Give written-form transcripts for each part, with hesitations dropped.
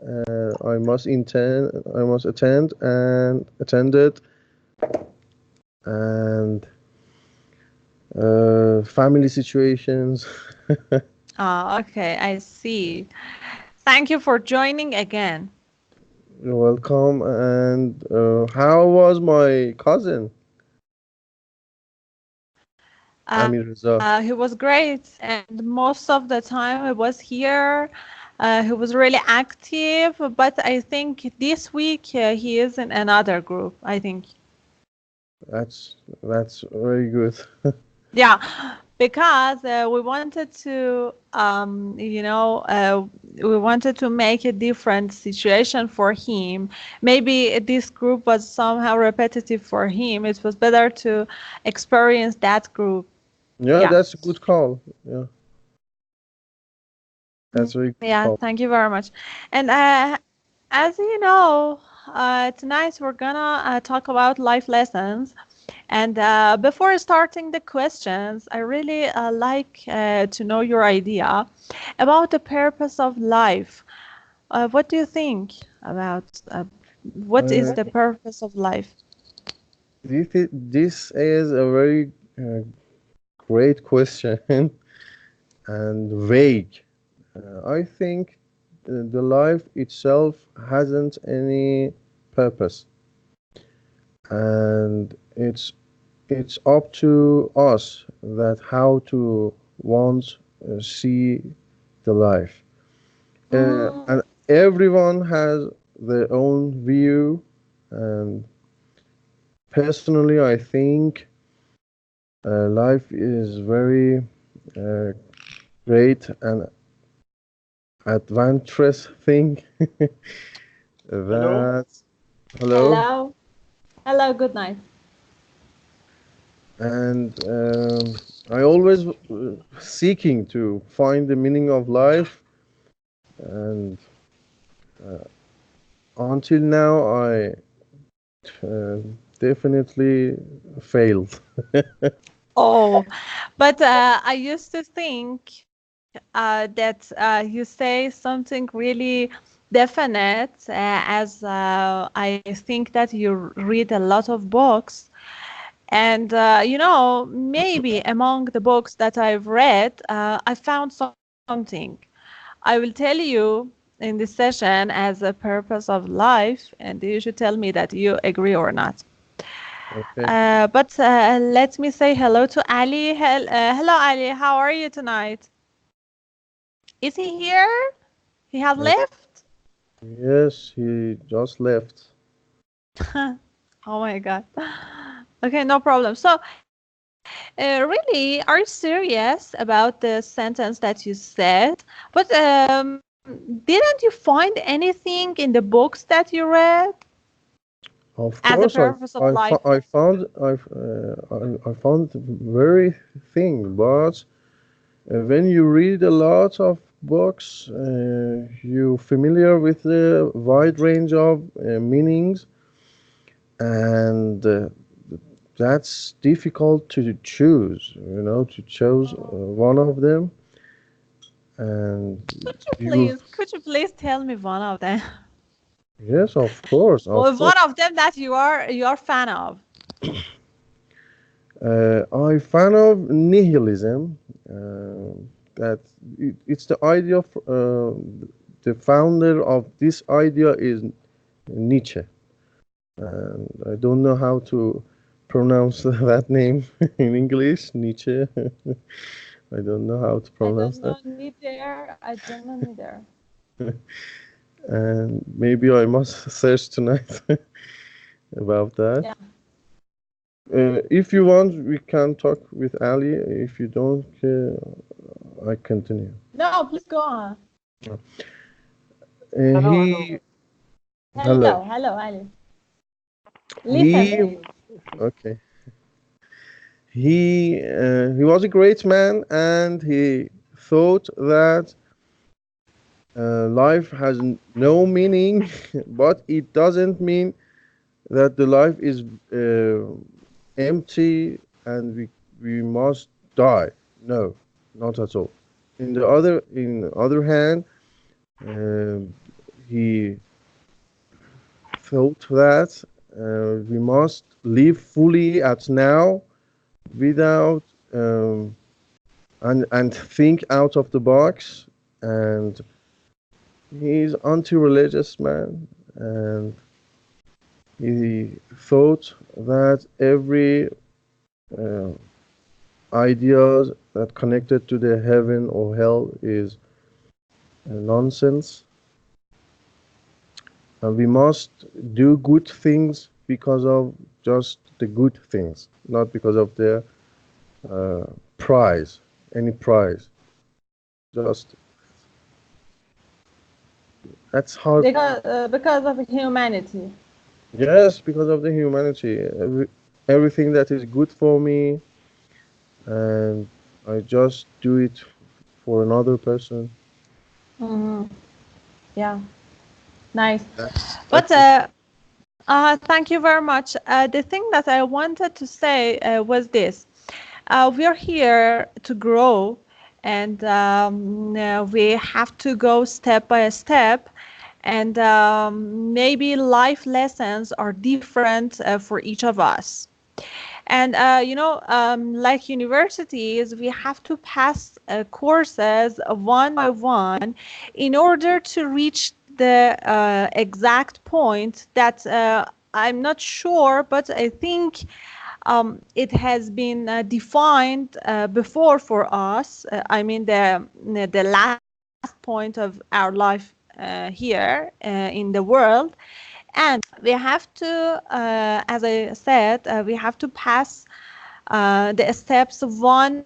I must attend and attended, and family situations. Okay, I see. Thank you for joining again. You're welcome. And how was my cousin, Amir Reza? He was great, and most of the time he was here. He was really active, but I think this week he is in another group, I think. That's very good. Yeah, because we wanted to, we wanted to make a different situation for him. Maybe this group was somehow repetitive for him. It was better to experience that group. Yeah, Yeah. that's a good call. Yeah, that's a very good Yeah, call. thank you very much. And as you know, tonight we're gonna talk about life lessons. And before starting the questions, I really like to know your idea about the purpose of life. What do you think about what is Uh, the purpose of life? this is a very great question and vague. I think the life itself hasn't any purpose, and it's up to us that how to want see the life. And everyone has their own view, and personally, I think life is very uh, great and adventurous thing. Hello. That hello, Hello. Hello, good night. and I always seeking to find the meaning of life, and uh, until now I uh, definitely failed. Oh, but I used to think that you say something really definite, as I think that you read a lot of books. And, maybe among the books that I've read, I found something. I will tell you in this session as a purpose of life, and you should tell me that you agree or not. Okay. But let me say hello to Ali. Hello, Ali. How are you tonight? Is he here? He has Uh, left? yes, he just left. Oh my God. Okay, no problem. So, really, are you serious about the sentence that you said? But didn't you find anything in the books that you read Of as a course, purpose of life? I found very thing, but when you read a lot of books, you familiar with the wide range of meanings, and that's difficult to choose. To choose one of them, and you. Could you please tell me one of them? Yes, of course, Or of one course. of them that you are fan of? I fan of nihilism. That it's the idea of the founder of this idea is Nietzsche, and I don't know how to pronounce that name in English. Nietzsche. I don't know how to I pronounce don't that, know neither. I don't know neither. and maybe I must search tonight about that. Yeah. If you want, we can talk with Ali. If you don't, I continue. No, please go on. Hello, hello. He hello. Hello, hello, Ali. Listen He to you. okay. He was a great man, and he thought that life has no meaning, but it doesn't mean that the life is empty and we must die. No, not at all. In other hand, uh, he thought that we must live fully at now without and think out of the box. And he's anti-religious man, and he thought that every idea that connected to the heaven or hell is nonsense, and we must do good things because of just the good things, not because of the prize, any prize. Just that's how. Because of humanity. Yes, because of the humanity. Everything that is good for me, and I just do it for another person. Mm-hmm. Yeah, nice. That's But thank you very much. The thing that I wanted to say was this. We're here to grow, and we have to go step by step. And maybe life lessons are different for each of us. And like universities, we have to pass courses one by one in order to reach the exact point that I'm not sure, but I think it has been defined before for us. I mean, the last point of our life here in the world. And we have to, as I said, we have to pass the steps one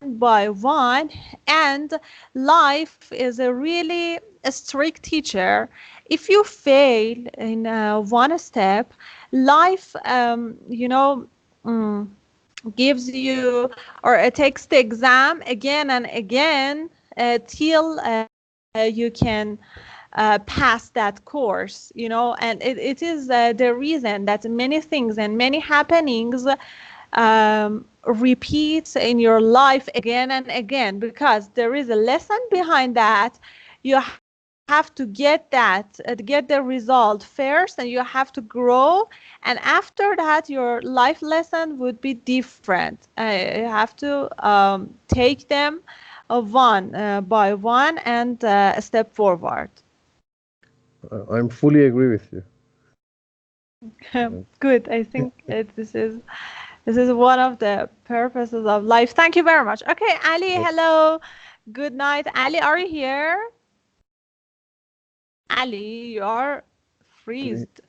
by one. And life is a really a strict teacher. If you fail in one step, life, gives you, or it takes the exam again and again till you can pass that course, and it is the reason that many things and many happenings repeat in your life again and again, because there is a lesson behind that. You have to get get the result first, and you have to grow, and after that your life lesson would be different. You have to take them one by one and step forward. I'm fully agree with you. Good. I think this is one of the purposes of life. Thank you very much. Okay, Ali, hello. Good night. Ali, are you here? Ali, you are freezed.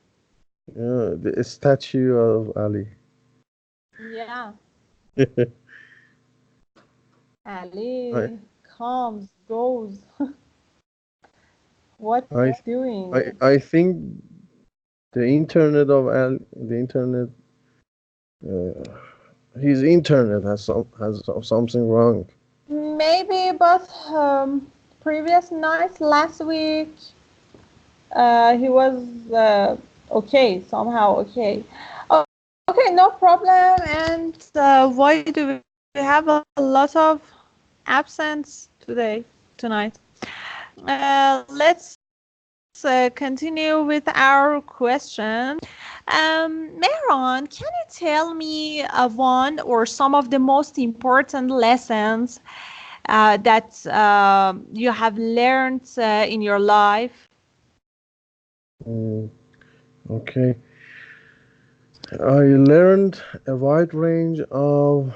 Yeah, the statue of Ali. Yeah. I, Ali comes, goes. What I, doing? I think the internet of the internet, his internet has something wrong. Maybe, but previous night, last week, he was okay, somehow okay. Oh, okay, no problem. And why do we have a lot of absence tonight? Let's continue with our question. Mehran, can you tell me one or some of the most important lessons that you have learned in your life? Okay. I learned a wide range of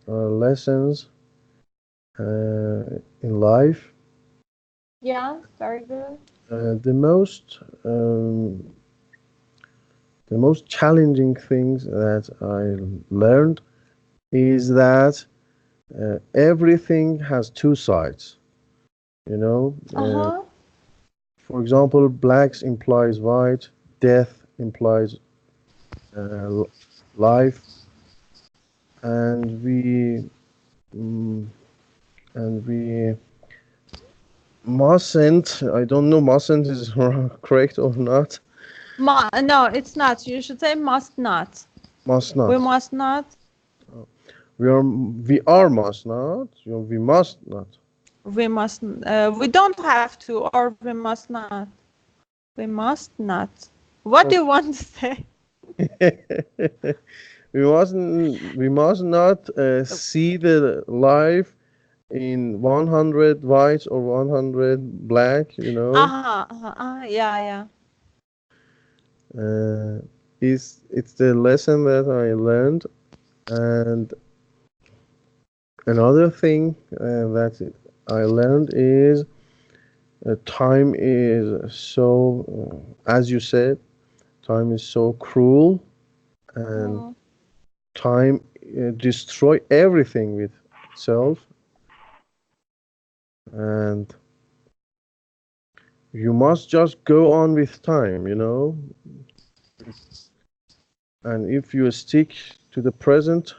lessons in life. Yeah, very good. The most challenging things that I learned is that everything has two sides. Uh-huh. For example, blacks implies white, death implies life, and mm, we mustn't. I don't know. Mustn't is correct or not. No, it's not. You should say must not. Must not. We must not. We are must not. We must not. We must. We don't have to, or we must not. We must not. What do you want to say? We must not see the life in 100 whites or 100 black, you know. Yeah. It's the lesson that I learned. And another thing that I learned is time is so, as you said, time is so cruel, and time destroy everything with itself, and you must just go on with time, you know. And if you stick to the present,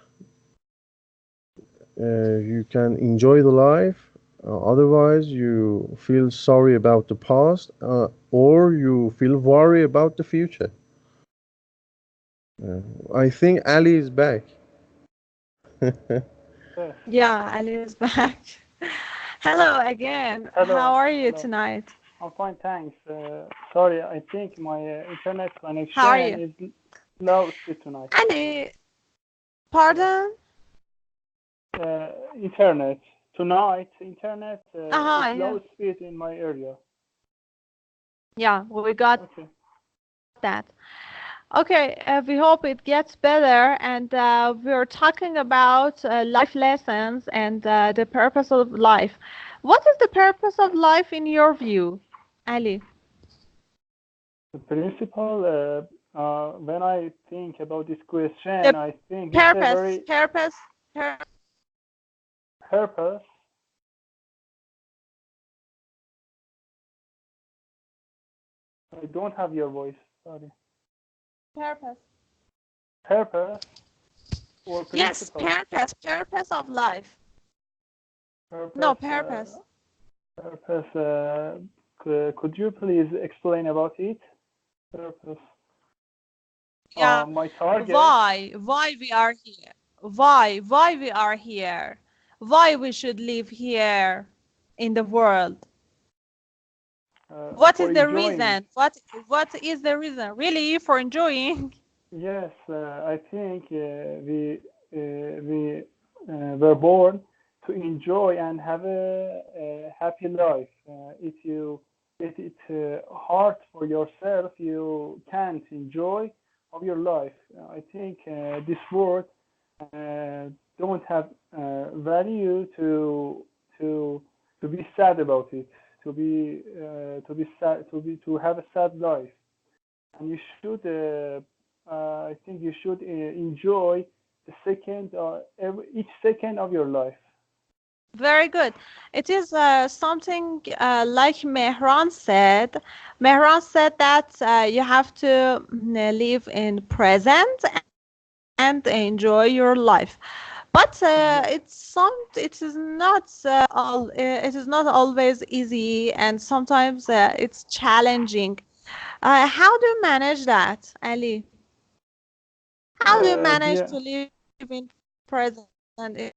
you can enjoy the life. Otherwise, you feel sorry about the past, or you feel worry about the future. I think Ali is back. Yes. Yeah, Ali is back. Hello again. Hello. How are you Hello. tonight? I'm fine, thanks. Sorry, I think my internet connection How are you? is low speed tonight. Ali, pardon? Internet tonight. Internet is Yeah. low speed in my area. Yeah, we got Okay. that. Okay, we hope it gets better. And we're talking about life lessons and the purpose of life. What is the purpose of life in your view, Ali? The principle. When I think about this question, The I think it's a very purpose. purpose. I don't have your voice. Sorry. Purpose. Purpose or Yes, principle? purpose of life. No, purpose. Purpose. Could you please explain about it? Purpose. Yeah. My target. Why we are here? Why we are here? Why we should live here in the world? What is the reason? What is the reason? Really, for enjoying? Yes, I think we were born to enjoy and have a happy life. If you get it hard for yourself, you can't enjoy of your life. I think this world don't have value to be sad about it, to be sad, to have a sad life, and you should. I think you should enjoy the second or each second of your life. Very good. It is something like Mehran said. Mehran said that you have to live in present and enjoy your life. But it is not it is not always easy, and sometimes it's challenging. How do you manage that, Ali? How do you manage to live in present in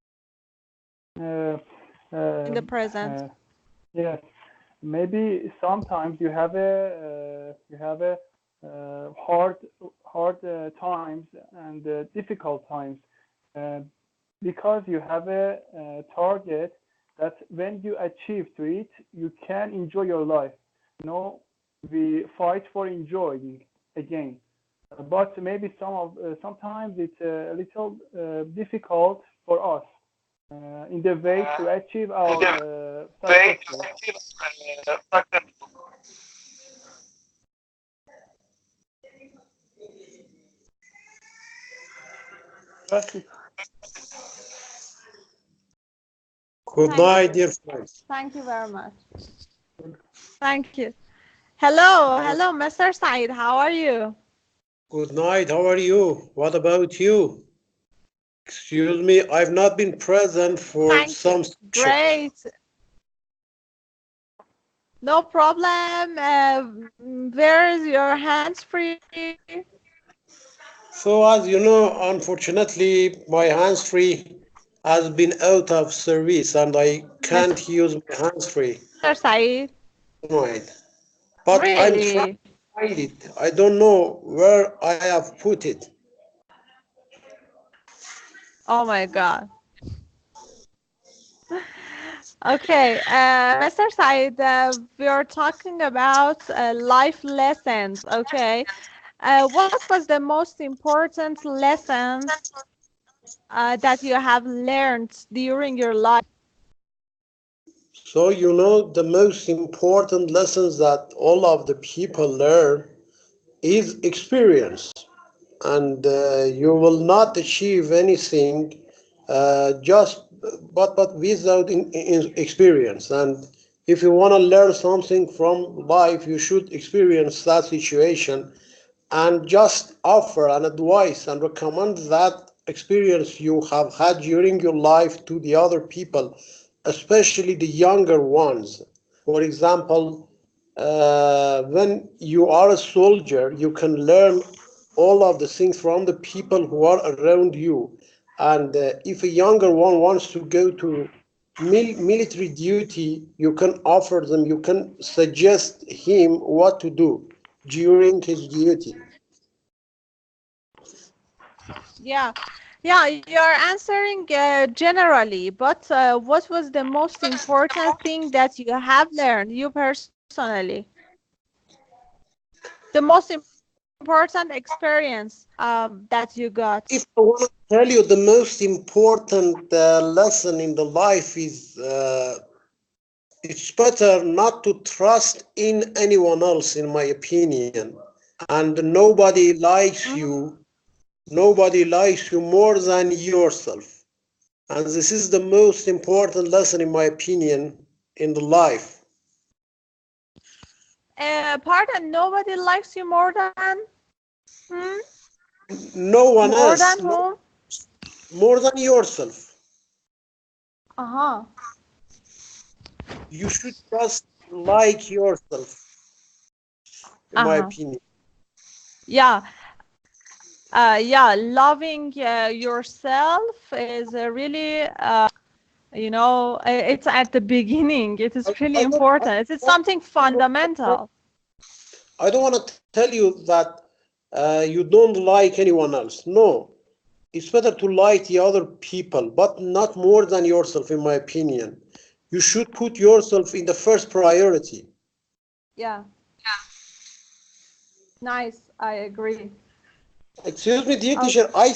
the present? Yes, maybe sometimes you have a hard times and difficult times, uh, because you have a target that when you achieve to it, you can enjoy your life. No, we fight for enjoying again. But maybe sometimes it's a little difficult for us in the way to achieve our successful. That's it. Good night, dear friends. Thank you very much. Thank you. Hello, Mr. Said. How are you? Good night. How are you? What about you? Excuse me, I've not been present for some sessions. Great. No problem. Where is your hands free? So, as you know, unfortunately, my hands-free has been out of service and I can't use my hands-free Mr. Said. tonight. But I'm trying Really? find it. I don't know where I have put it. Oh my God. Okay, Mr. Said, we are talking about life lessons. Okay, what was the most important lessons that you have learned during your life? So, the most important lessons that all of the people learn is experience. And you will not achieve anything just but without experience. And if you want to learn something from life, you should experience that situation and just offer an advice and recommend that experience you have had during your life to the other people, especially the younger ones. For example, when you are a soldier, you can learn all of the things from the people who are around you. And if a younger one wants to go to military duty, you can offer them, you can suggest him what to do during his duty. Yeah, yeah, you're answering generally, but what was the most important thing that you have learned, you personally? The most important experience that you got? If I want to tell you the most important lesson in the life is it's better not to trust in anyone else, in my opinion. And nobody likes you more than yourself. And this is the most important lesson, in my opinion, in the life. Pardon, nobody likes you more than? Hmm? No one More else, than whom? more than yourself. Uh-huh. You should just like yourself, in my Uh-huh. opinion. Yeah. Yeah, loving yourself is really, it's at the beginning. It is really I don't, I important. It's something fundamental. I don't want to tell you that you don't like anyone else. No, it's better to like the other people, but not more than yourself, in my opinion. You should put yourself in the first priority. Yeah, nice. I agree. Excuse me, dear Oh, teacher. I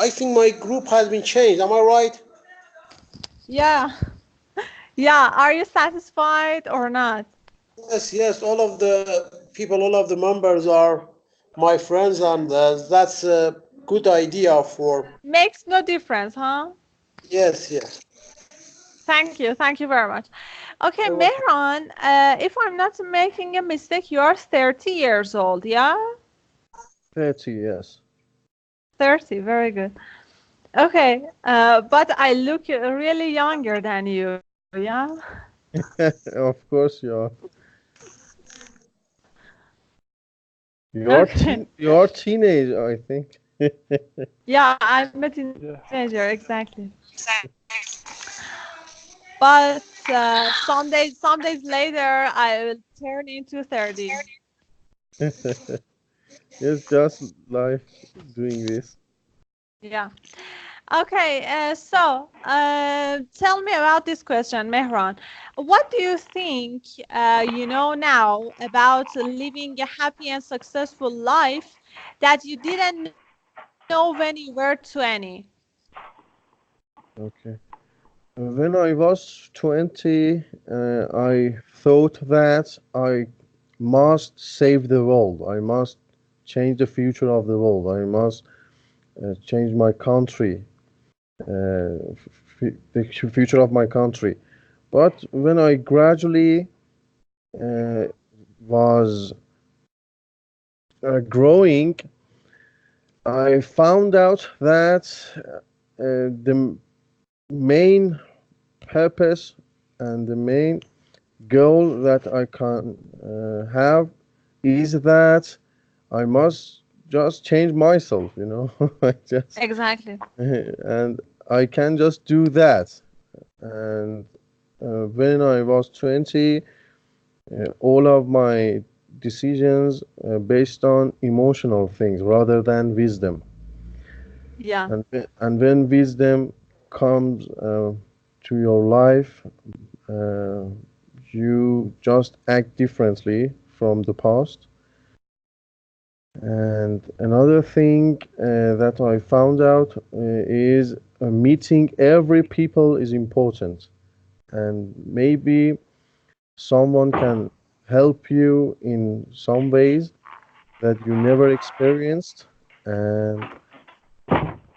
think my group has been changed. Am I right? yeah. Yeah, are you satisfied or not? Yes, yes. All of the people, all of the members are my friends, and that's a good idea for. Makes no difference, huh? Yes, yes. Thank you. Thank you very much. Okay, You're welcome. Mehran, if I'm not making a mistake, you are 30 years old, yeah? 30, yes. 30, very good. Okay, but I look really younger than you, yeah? Of course you are. Okay. You're teenage, I think. Yeah, I'm a teenager, Yeah. exactly. But some days later, I will turn into 30. It's just life doing this. Yeah. Okay, so tell me about this question, Mehran. What do you think you know now about living a happy and successful life that you didn't know when you were 20? Okay. When I was 20, I thought that I must save the world. I must change the future of the world. I must change my country, the future of my country. But when I gradually uh, was growing, I found out that the main purpose and the main goal that I can have is that I must just change myself, I just Exactly. and I can just do that. And when I was 20, all of my decisions based on emotional things rather than wisdom. Yeah. And when wisdom comes to your life, you just act differently from the past. And another thing that I found out is meeting every people is important, and maybe someone can help you in some ways that you never experienced. And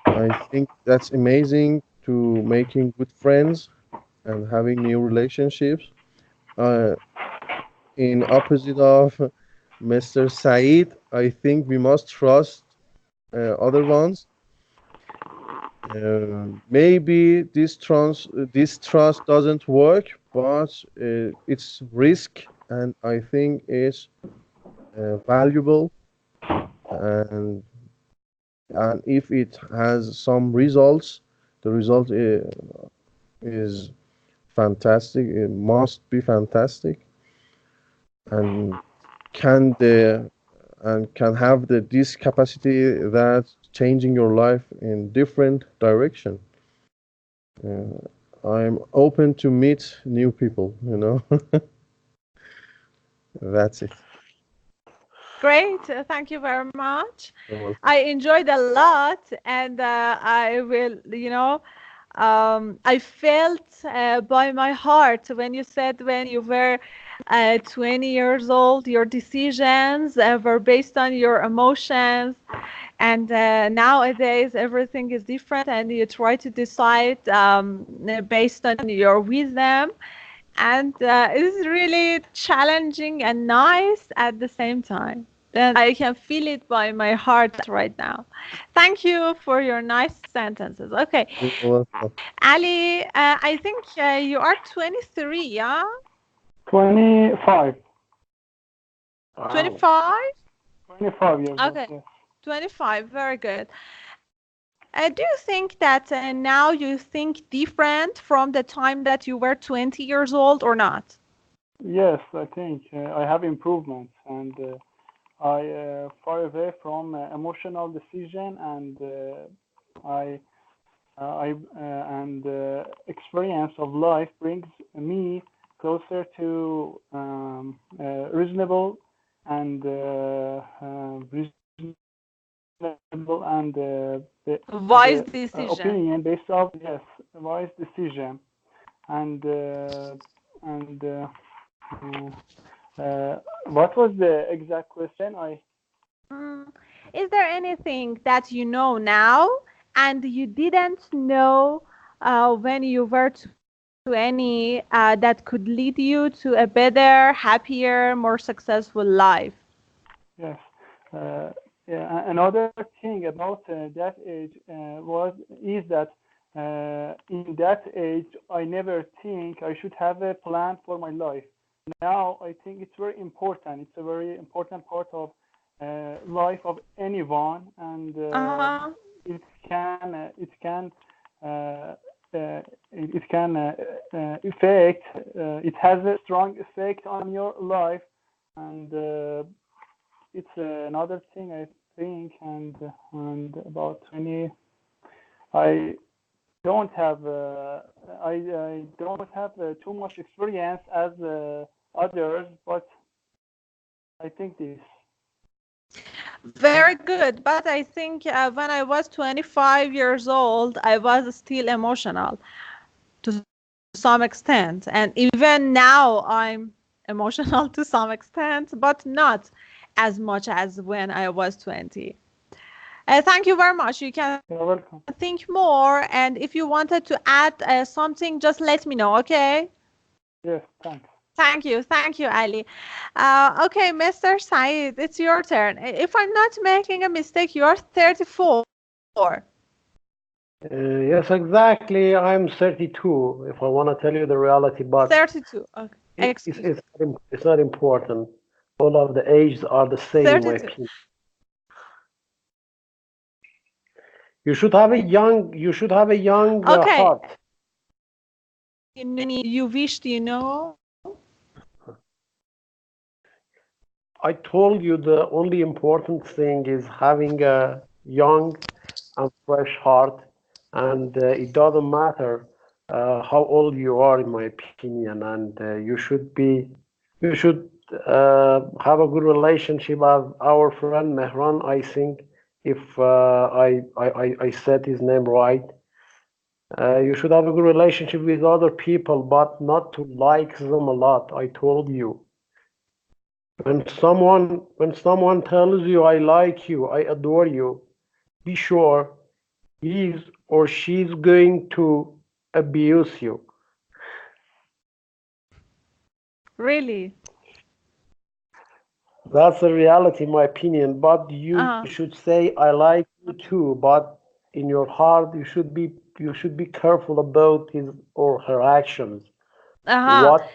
I think that's amazing to making good friends and having new relationships. Uh, in opposite of Mr. Said, I think we must trust other ones. Maybe this trust doesn't work, but it's risk, and I think it's valuable. And if it has some results, the result is fantastic. It must be fantastic, and can the can have this capacity that changing your life in different direction. I'm open to meet new people, you know. That's it. Great. Thank you very much. You're welcome. I enjoyed a lot, and I will, I felt by my heart when you said when you were 20 years old, your decisions were based on your emotions. And nowadays, everything is different, and you try to decide based on your wisdom. And it is really challenging and nice at the same time. And I can feel it by my heart right now. Thank you for your nice sentences. Okay, You're welcome. Ali, I think you are 23, yeah? 25. Wow. 25? 25 years old. Okay, Yes. 25, very good. Do you think that now you think different from the time that you were 20 years old or not? Yes, I think I have improvements, and I far away from emotional decision, and experience of life brings me closer to reasonable and reasonable and Wise decision. opinion based off, yes, wise decision. And what was the exact question? Is there anything that you know now and you didn't know when you were 20 that could lead you to a better, happier, more successful life? Yes. Yeah, another thing about that age is that in that age I never think I should have a plan for my life. Now I think it's very important. It's a very important part of life of anyone, and it can affect. It has a strong effect on your life, and it's another thing I think. And about 20, I don't have I don't have too much experience as others, but I think this. Very good. But I think when I was 25 years old, I was still emotional to some extent. And even now, I'm emotional to some extent, but not as much as when I was 20. Thank you very much. You can You're welcome. think more. And if you wanted to add something, just let me know, okay? Yes, thanks. Thank you. Thank you, Ali. Okay, Mr. Said, it's your turn. If I'm not making a mistake, you're 34. Yes, exactly. I'm 32, if I want to tell you the reality, but 32. Okay. it's not important. All of the ages are the same in my 32. opinion. You should have a young Okay. heart. You wished, you know? I told you the only important thing is having a young and fresh heart, and it doesn't matter how old you are, in my opinion, and you should have a good relationship with our friend Mehran, I think, if I said his name right. You should have a good relationship with other people, but not to like them a lot. I told you. When someone tells you I like you, I adore you, be sure he's or she's going to abuse you. Really? That's the reality, in my opinion. But you Uh, should say I like you too. But in your heart, you should be careful about his or her actions. uh-huh. What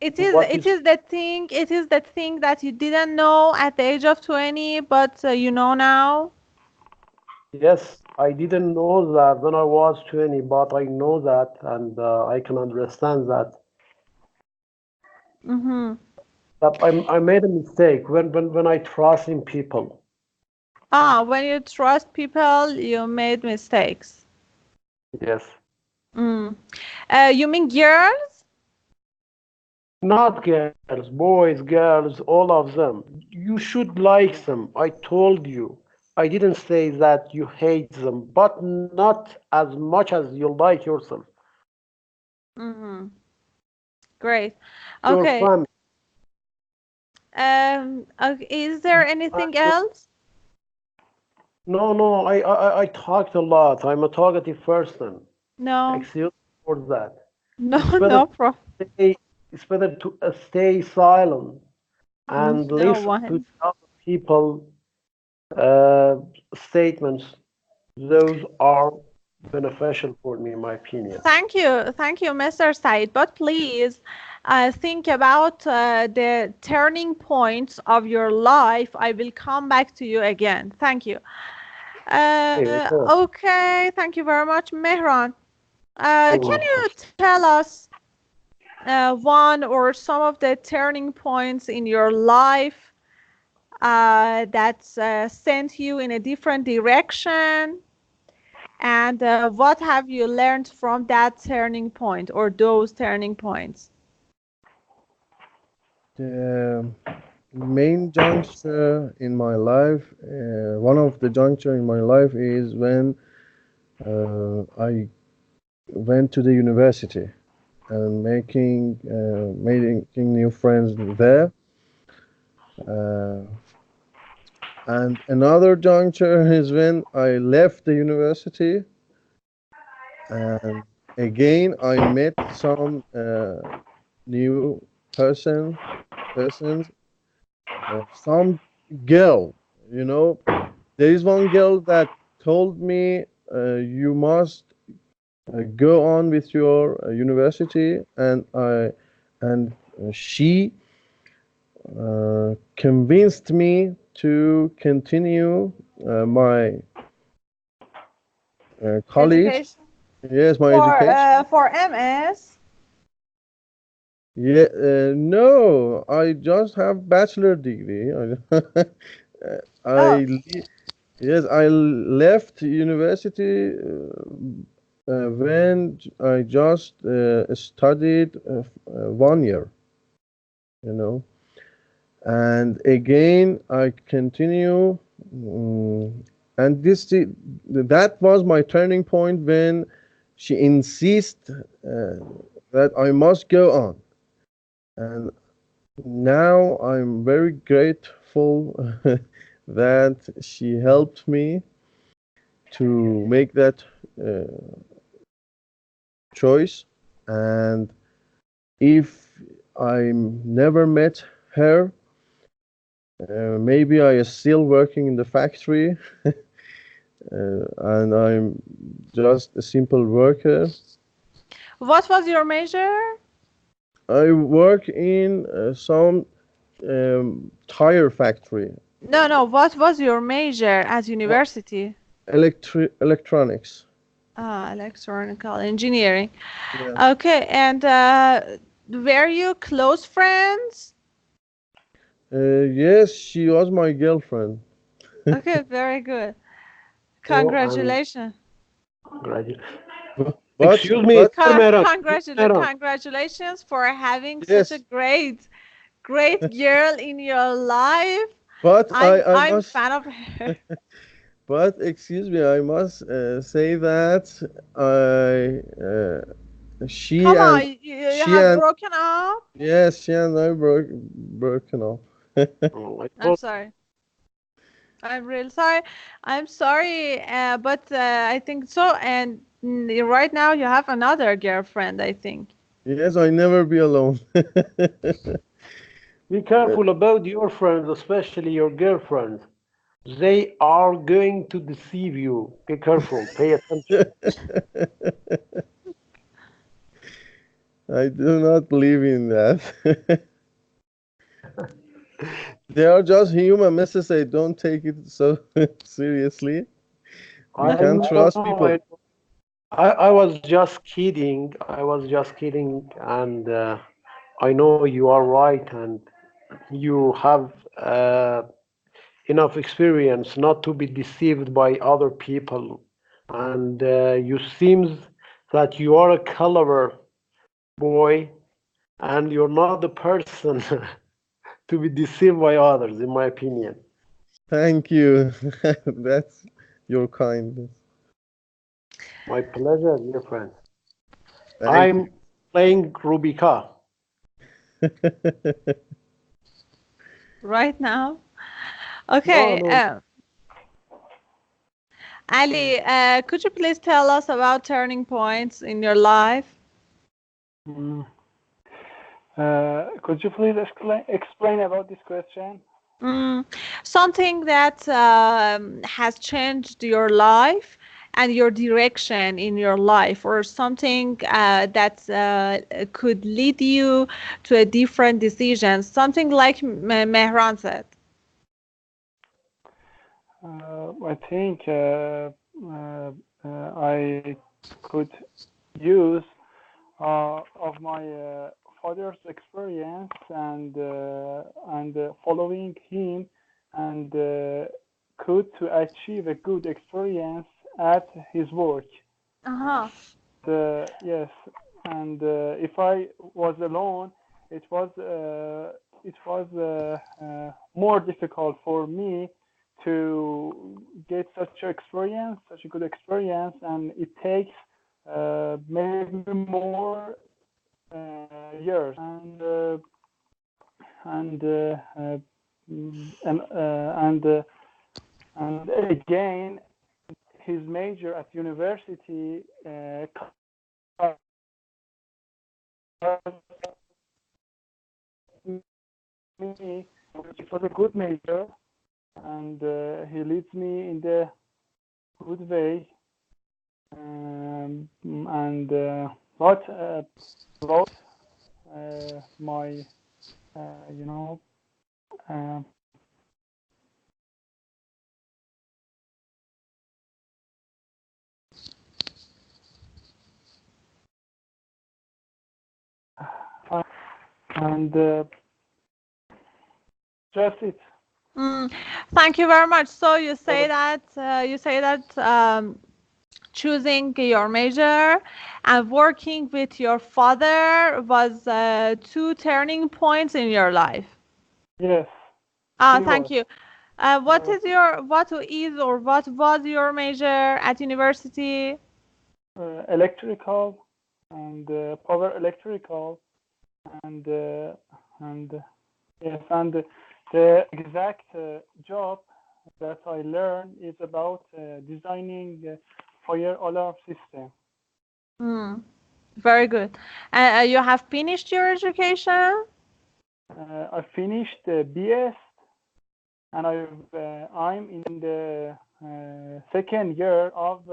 what It is is that thing, it is that thing that you didn't know at the age of 20, but you know now. Yes, I didn't know that when I was 20, but I know that, and I can understand that. Mm-hmm. That I made a mistake when I trust in people. Ah, when you trust people, you made mistakes. Yes. Mm. You mean girls? Not girls, boys, girls, all of them. You should like them. I told you. I didn't say that you hate them, but not as much as you like yourself. Mm-hmm. Great. Your Okay. family. Okay. Is there anything else? No, no, I talked a lot. I'm a talkative person. No. Excuse me for that. No, It's better no to problem. stay, it's better to stay silent and No listen to one. the other people uh, statements. Those are beneficial for me, in my opinion. Thank you, Mr. Said. But please think about the turning points of your life. I will come back to you again. Thank you. Okay, okay. Okay, thank you very much, Mehran. Can Mm. you tell us one or some of the turning points in your life that sent you in a different direction? And what have you learned from that turning point or those turning points? The main juncture in my life, one of the juncture in my life is when I went to the university and making new friends there. Uh, and another juncture is when I left the university, and again I met some new person persons, some girl. You know, there is one girl that told me you must go on with your university, and she convinced me to continue my college. Education Yes, my education. for MS. Yeah, no, I just have bachelor degree. Oh, I yes, I left university when I just studied 1 year, you know, and again I continue, mm, and that was my turning point when she insists that I must go on, and now I'm very grateful that she helped me to make that uh, choice. And if I never met her, maybe I is still working in the factory, and I'm just a simple worker. what was your major? I work in some tire factory, No, no, what was your major at university? electronics. Ah, electronical engineering. Yeah. Okay, and were you close friends? Yes, she was my girlfriend. Okay, very good. Oh, and Congratulations. But excuse me, but Sir Meron. Congratulations for having such a yes, great girl in your life. but I I'm must. fan of her. But excuse me, I must say that I she Come on, and you she have and broken up. yes, she and I broken up. Oh, I I'm told sorry. I'm real sorry. I'm sorry, but I think so. And right now you have another girlfriend, I think. Yes, I never be alone. be careful about your friends, especially your girlfriends. They are going to deceive you. Be careful. Pay attention. I do not believe in that. They are just human. Mrs. Say, don't take it so seriously. We I can know. trust people. I was just kidding. I was just kidding, and I know you are right, and you have enough experience not to be deceived by other people. And you seems that you are a clever boy, and you're not the person to be deceived by others, in my opinion. Thank you. That's your kindness. My pleasure, dear friend. Thank I'm playing Rubika. Right now. No, Okay. no. Ali, could you please tell us about turning points in your life? Mm. Could you please explain about this question? Something that has changed your life and your direction in your life, or something that could lead you to a different decision, something like Mehran said. I think I could use of my father's experience and following him and could to achieve a good experience at his work. Uh-huh. Yes, and if I was alone, it was more difficult for me to get such an experience, such a good experience, and it takes maybe more years and uh, uh, and and again his major at university me. It was a good major, and he leads me in the good way. And what my you know uh, and just it. Thank you very much. So you say that choosing your major and working with your father was two turning points in your life. Yes, he Thank was you. What is your what is or what was your major at university? electrical and power electrical and and yes, and the exact job that I learned is about designing fire alarm system. Mm, very good. You have finished your education? I finished BS and I'm in the second year of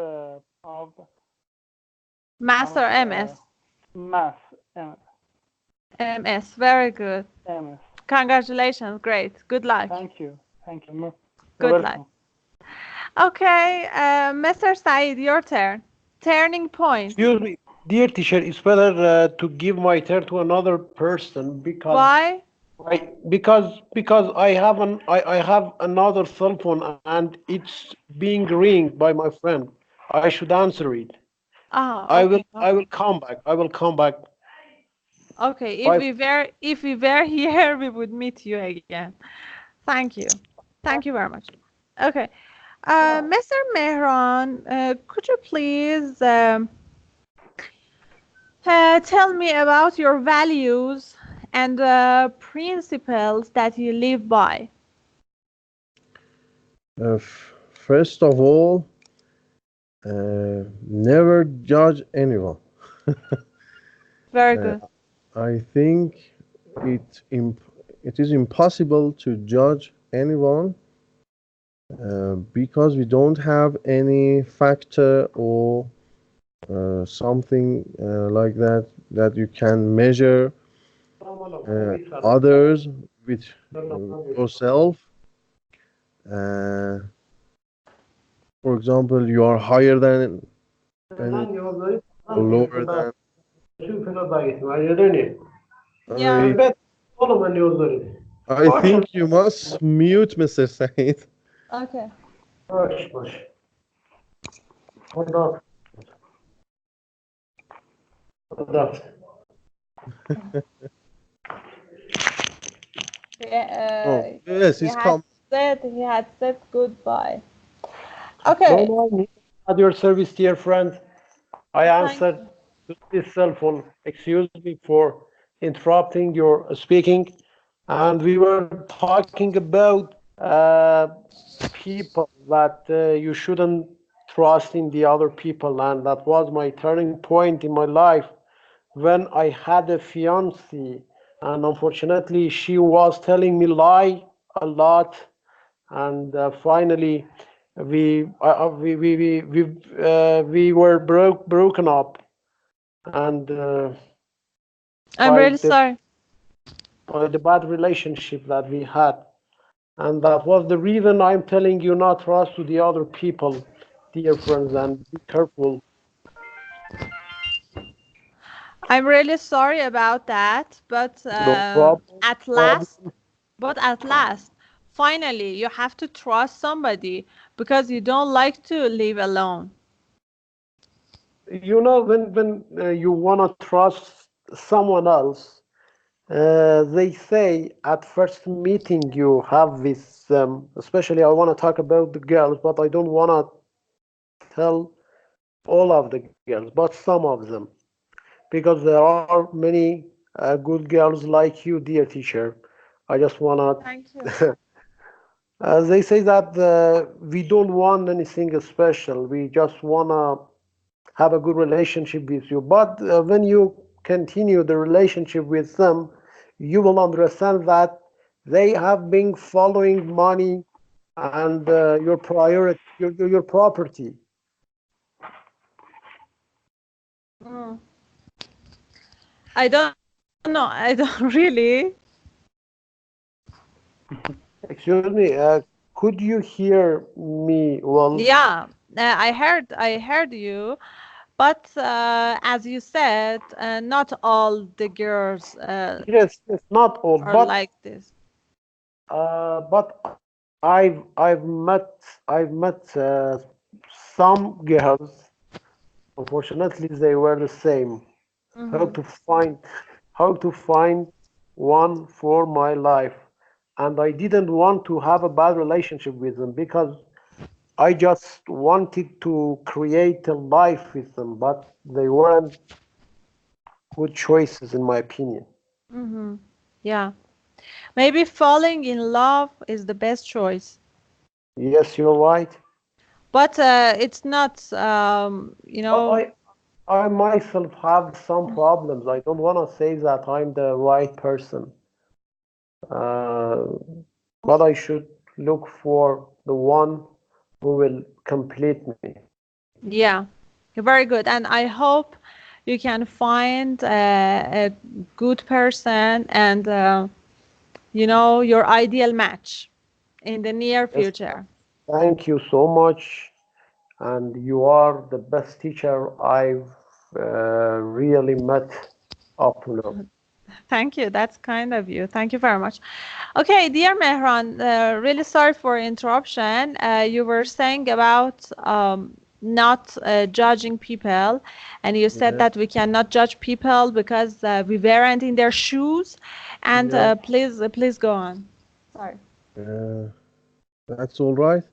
Master MS. math MS. Very good. MS. Congratulations. Great. Good luck. Thank you. You're Good luck. welcome. Okay, Mr. Said, your turn. Turning points. Excuse me, dear teacher, it's better to give my turn to another person because Why? Because I have another cell phone and it's being ringed by my friend. I should answer it. Ah, okay. I will come back. I will come back. Okay, Bye. if we were here, we would meet you again. Thank you. Thank you very much. Okay. Mr. Mehran, could you please tell me about your values and principles that you live by? First of all, never judge anyone. Very good. I think it is impossible to judge anyone because we don't have any factor or something like that that you can measure others with yourself. Uh, for example, you are higher than or lower than. Yeah. I think you must mute Mr. Said. Okay. Oh, yes, he's come. He had said goodbye. No, Okay. no, I need at your service, dear friend. I Thank answered to this cell phone. Excuse me for interrupting your speaking. And we were talking about people that you shouldn't trust in the other people. And that was my turning point in my life when I had a fiancée. And unfortunately, she was telling me lie a lot. And finally, we were broken up. And I'm by really the sorry. by the bad relationship that we had. And that was the reason I'm telling you not trust to the other people, dear friends, and be careful. I'm really sorry about that, but No problem. Problem. at last, finally, you have to trust somebody because you don't like to live alone. You know, when you wanna trust someone else, they say at first meeting you have this. Especially, I wanna talk about the girls, but I don't wanna tell all of the girls, but some of them, because there are many good girls like you, dear teacher. I just wanna. Thank you. They say that we don't want anything special. We just wanna have a good relationship with you. But when you continue the relationship with them, you will understand that they have been following money and your priority, your property. Mm. I don't know. I don't really. Excuse me. Could you hear me well? Yeah, I heard you, but as you said, not all the girls Yes, yes, not all, are like this. but I've met some girls. Unfortunately, they were the same. How Mm-hmm. to find how to find one for my life, and I didn't want to have a bad relationship with them because I just wanted to create a life with them, but they weren't good choices in my opinion. Mm-hmm. Yeah. Maybe falling in love is the best choice, Yes, you're right. but it's not, But I myself have some problems. I don't want to say that I'm the right person, uh, but I should look for the one who will complete me. yeah, very good. And I hope you can find a good person and, your ideal match in the near Yes, future. thank you so much, and you are the best teacher I've really met up to now. Thank you. That's kind of you. Thank you very much. Okay, dear Mehran, really sorry for interruption. You were saying about not judging people, and you said Yeah, that we cannot judge people because we weren't in their shoes. And yeah, please go on. Sorry. uh, that's all right.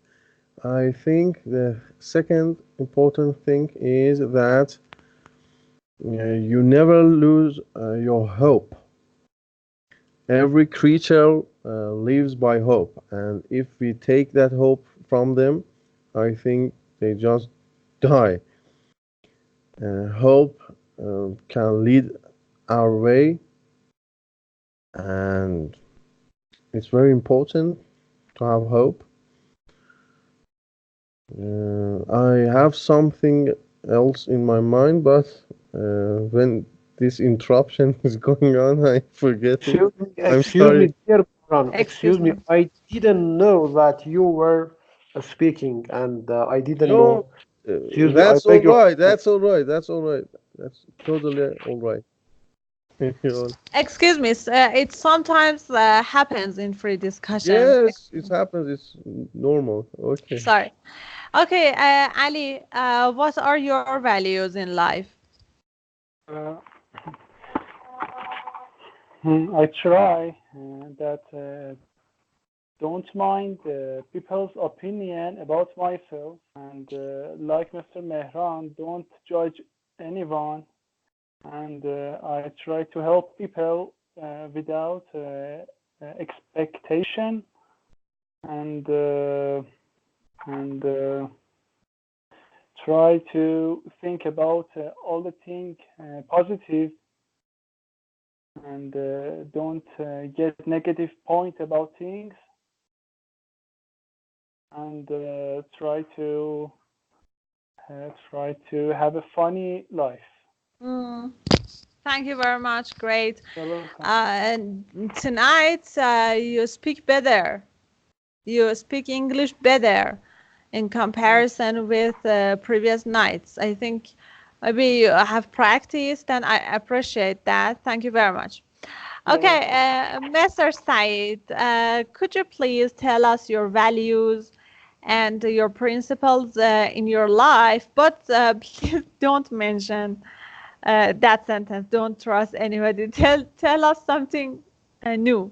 I think the second important thing is that you never lose your hope. Every creature lives by hope, and if we take that hope from them, I think they just die. Hope can lead our way, and it's very important to have hope. I have something else in my mind, but when this interruption is going on, I forget it. I'm Excuse me, sorry. dear Ron, excuse Excuse me. me. I didn't know that you were speaking, and I didn't No, know. Excuse me, I that's all beg your right. pardon. That's all right. That's all right. That's totally all right. Excuse me. It sometimes happens in free discussions. Yes, it happens. It's normal. Okay. Sorry. Okay, Ali, what are your values in life? Uh, I try that don't mind people's opinion about myself, and like Mr. Mehran, don't judge anyone, and I try to help people without expectation, and try to think about all the things positive, and don't get negative point about things, and try to have a funny life. Mm, thank you very much. Great. You're welcome. And tonight you speak better. You speak English better in comparison with previous nights. I think maybe you have practiced, and I appreciate that. Thank you very much. You're Okay, welcome. Mr. Said, could you please tell us your values and your principles in your life? But please don't mention that sentence. Don't trust anybody. Tell us something new.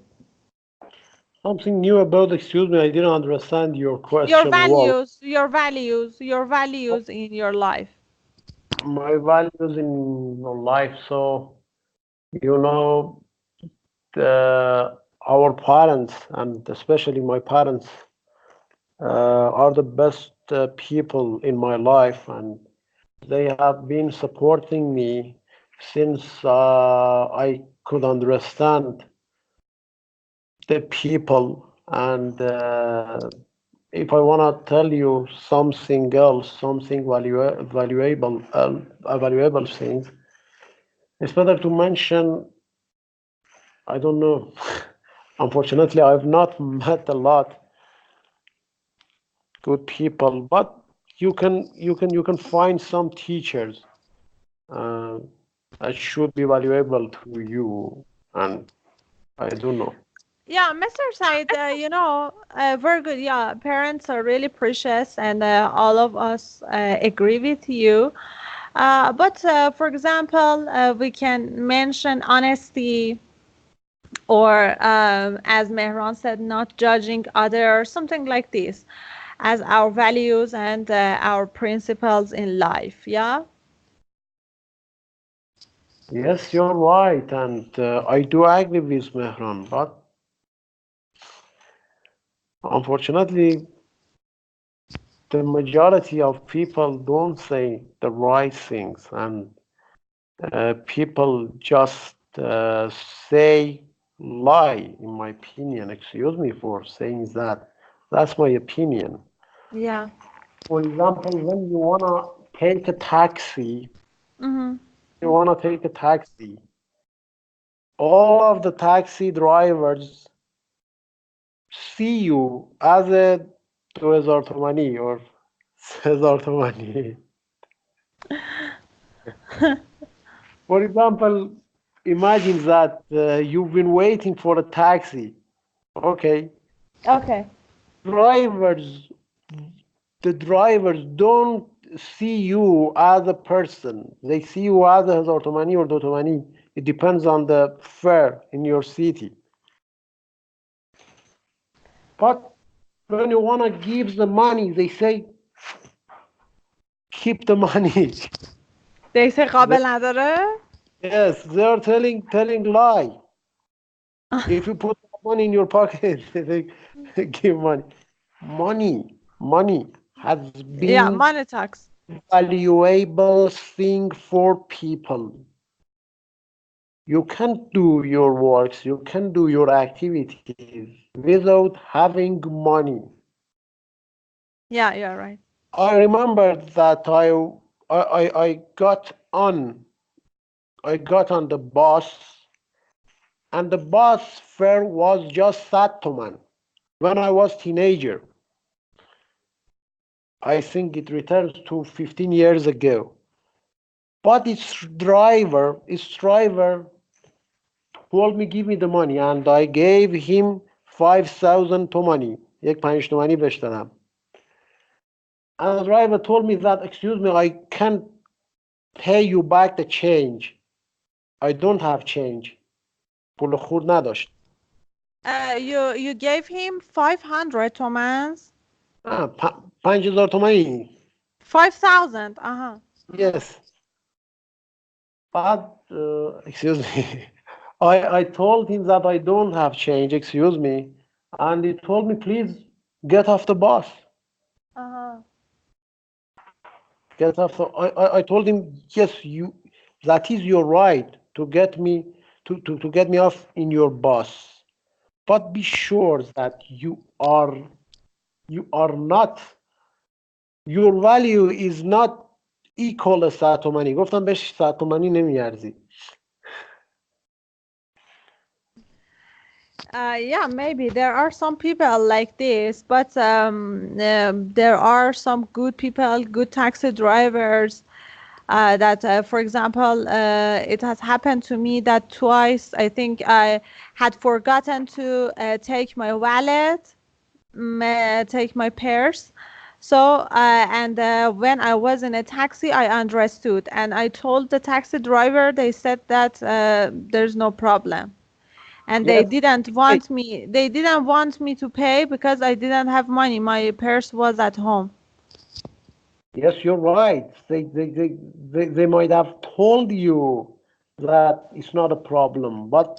Something new about, excuse me, I didn't understand your Your question well. values, your values, your values in your life. My values in life, so you know, our parents, and especially my parents, are the best people in my life, and they have been supporting me since I could understand the people. And if I want to tell you something else, something valuable things, it's better to mention. I don't know. Unfortunately, I've not met a lot good people, but you can find some teachers uh, that should be valuable to you, and I don't know. Yeah, Mr. Said, very good. Yeah, parents are really precious, and all of us agree with you. But for example, we can mention honesty, or as Mehran said, not judging others, something like this, as our values and our principles in life. Yeah. Yes, you're right, and I do agree with Mehran, but unfortunately, the majority of people don't say the right things, and people just say lie, in my opinion. Excuse me for saying that. That's my opinion. Yeah. For example, when you wanna take a taxi, Mm-hmm. all of the taxi drivers see you as a 2000 تومانی or 3000 تومانی. For example, imagine that you've been waiting for a taxi. Okay. Okay. The drivers don't see you as a person. They see you as هزار تومانی or دو تومانی. It depends on the fare in your city. But when you want to give the money, they say, keep the money. They say قابل نداره. Yes, they are telling lie. If you put money in your pocket, they give money. Money has Yeah, been money tax. valuable thing for people. You can't do your works, you can't do your activities without having money. Yeah, you're right. I remember that I got on the bus, and the bus fare was just Satoman when I was teenager. I think it returns to 15 years ago. But its driver told me give me the money, and I gave him 5,000 tomani. یک 5 تومانی بهش دادم. And the driver told me that, excuse me, I can't pay you back the change. I don't have change. پول خورد نداشت. You gave him 500 tomans. 5,000 تومانی. 5,000. Uh-huh. Yes. But excuse me. I told him that I don't have change, excuse me. And he told me, please get off the bus. Uh-huh. Get off the, I told him, yes, that is your right to get me to get me off in your bus. But be sure that you are not, your value is not equal 100 تومانی. گفتم بهش 100 تومانی نمیارزی. Yeah, maybe there are some people like this, but there are some good people, good taxi drivers that, for example, it has happened to me that twice I think I had forgotten to take my wallet, take my purse. So, and when I was in a taxi, I understood, and I told the taxi driver. They said that there's no problem. And Yes. they didn't want me to pay because I didn't have money. My purse was at home. Yes, you're right. They might have told you that it's not a problem, but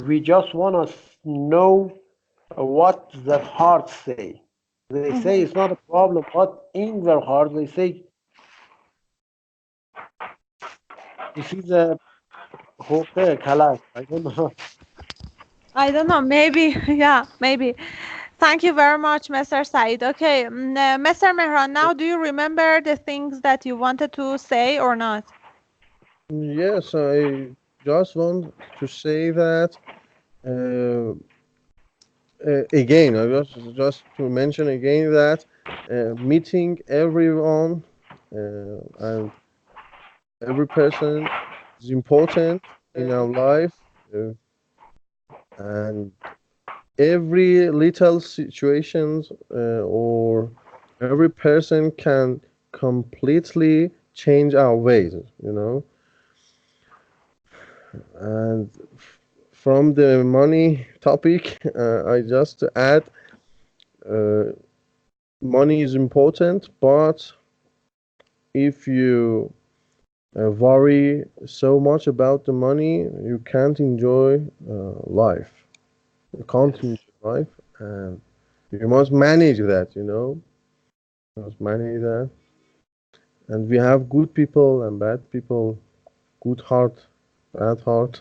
we just want to know what the heart say. They say it's not a problem, but in their heart they say this is a کلاس. I don't know. I don't know. Maybe, yeah, maybe. Thank you very much, Mr. Said. Okay, Mr. Mehran, now do you remember the things that you wanted to say or not? Yes, I just want to say that uh, again. I just to mention again that meeting everyone and every person is important in our life, and every little situations or every person can completely change our ways, and from the money topic, I just add, uh, money is important, but if you worry so much about the money, you can't enjoy life. You can't enjoy life, and you must manage that. You must manage that. And we have good people and bad people, good heart, bad heart.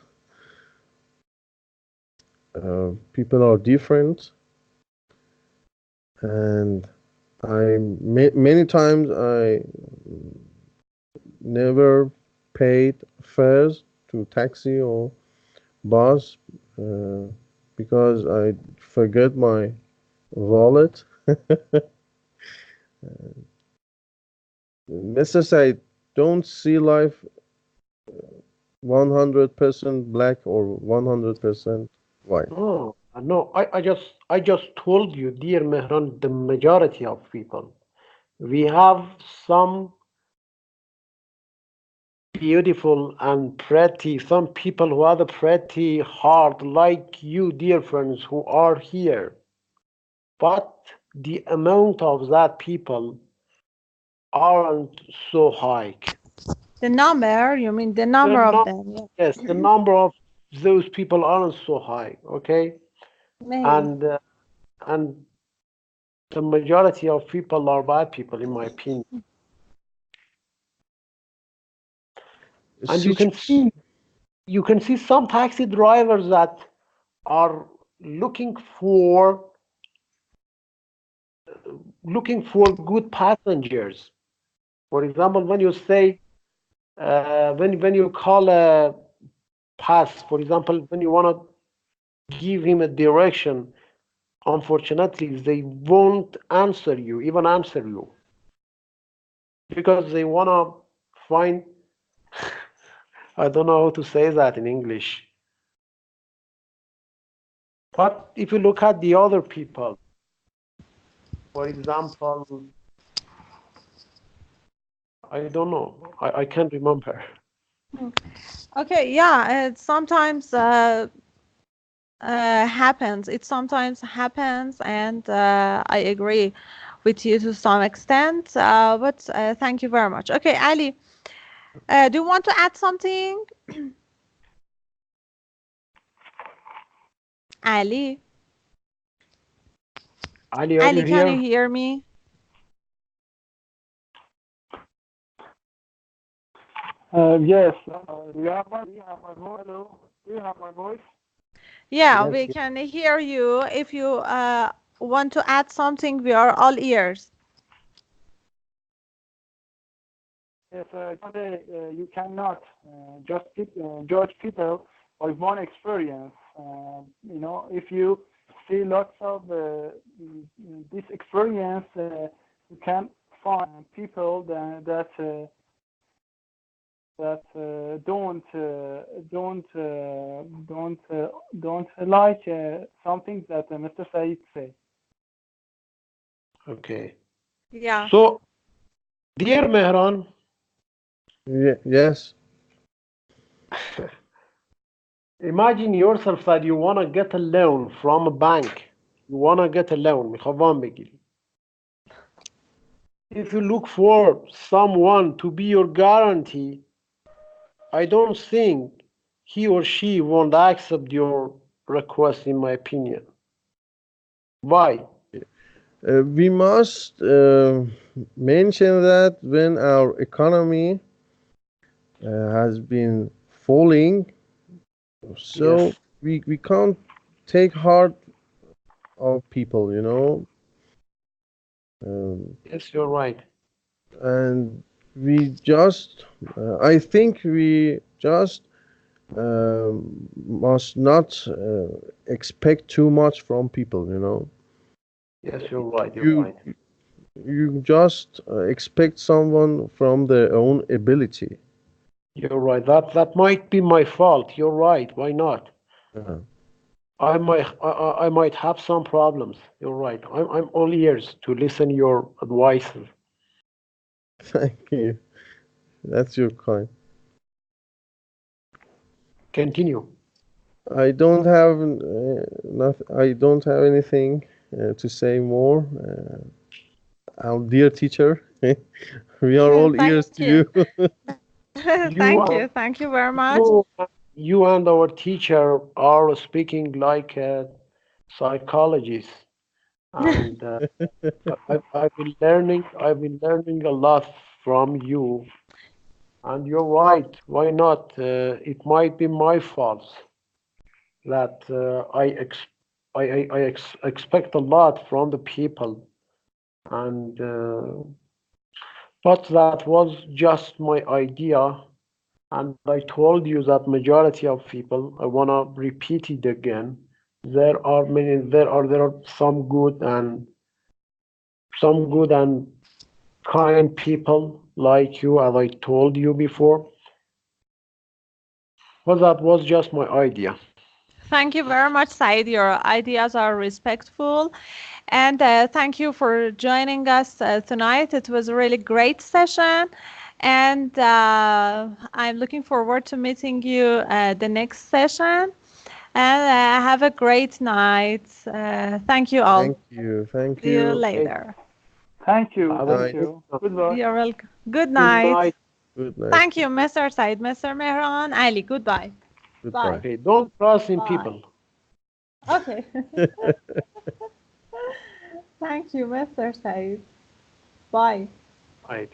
People are different, and many times I never paid fares to taxi or bus because I forget my wallet. Mr. Said, don't see life 100% black or 100% white. No, no. I just told you, dear Mehran, the majority of people. We have some beautiful and pretty, some people who are the pretty hard, like you, dear friends, who are here. But the amount of that people aren't so high. The number, you mean the The number of num them? Yeah. yes, the number of those people aren't so high, okay? Maybe. And the majority of people are bad people, in my opinion. And Situ- you can see some taxi drivers that are looking for good passengers. For example, when you say when you call a pass, for example, when you want to give him a direction, unfortunately, they won't even answer you, because they want to find, I don't know how to say that in English. But if you look at the other people, for example, I don't know, I can't remember. Okay, yeah, it sometimes happens. It sometimes happens, and I agree with you to some extent. But thank you very much. Okay, Ali, do you want to add something? Ali, Ali, are you Ali, can you here? hear me? Yes. Do you have my voice? Hello. Do you have my voice? Yeah, Yes, we yes. can hear you. If you want to add something, we are all ears. Yes. You cannot just judge people by one experience. If you see lots of this experience, you can find people that don't like something that Mr. Said say. Okay. Yeah. So, dear Mehran, yes. imagine yourself that you want to get a loan from a bank. You want to get a loan. میخوای وام بگیری. If you look for someone to be your guarantee, I don't think he or she won't accept your request, in my opinion. Why? We must mention that when our economy has been falling, so Yes, we can't take heart of people, you know. Um, yes, you're right. and we just, I think we just must not expect too much from people, you know. Yes, you're right. You're You right. you just expect someone from their own ability. You're right. That might be my fault. You're right. Why not? Uh, I might have some problems. You're right. I'm all ears to listen your advices. thank you. That's your kind. Continue. I don't have I don't have anything to say more. Our dear teacher, we are all Thank ears to you. you. You Thank and you. Thank you very much. you, you and our teacher are speaking like a psychologist, and I've been learning a lot from you. And you're right. Why not? It might be my fault that expect a lot from the people, and but that was just my idea. And I told you that majority of people, I wanna repeat it again. There are some good and kind people like you, as I told you before. Well, that was just my idea. Thank you very much, Said. Your ideas are respectful. And thank you for joining us tonight. It was a really great session. And I'm looking forward to meeting you the next session. And have a great night. Thank you all. Thank you. Thank See you you. later. Thank you. Have Thank a you. Goodbye. You're welcome. Good Good night. night. Good night. Thank you, Mr. Said, Mr. Mehran, Ali. Goodbye. Goodbye. Okay, don't trust in Bye. people. Okay. Thank you, Mr. Said. Bye. Right.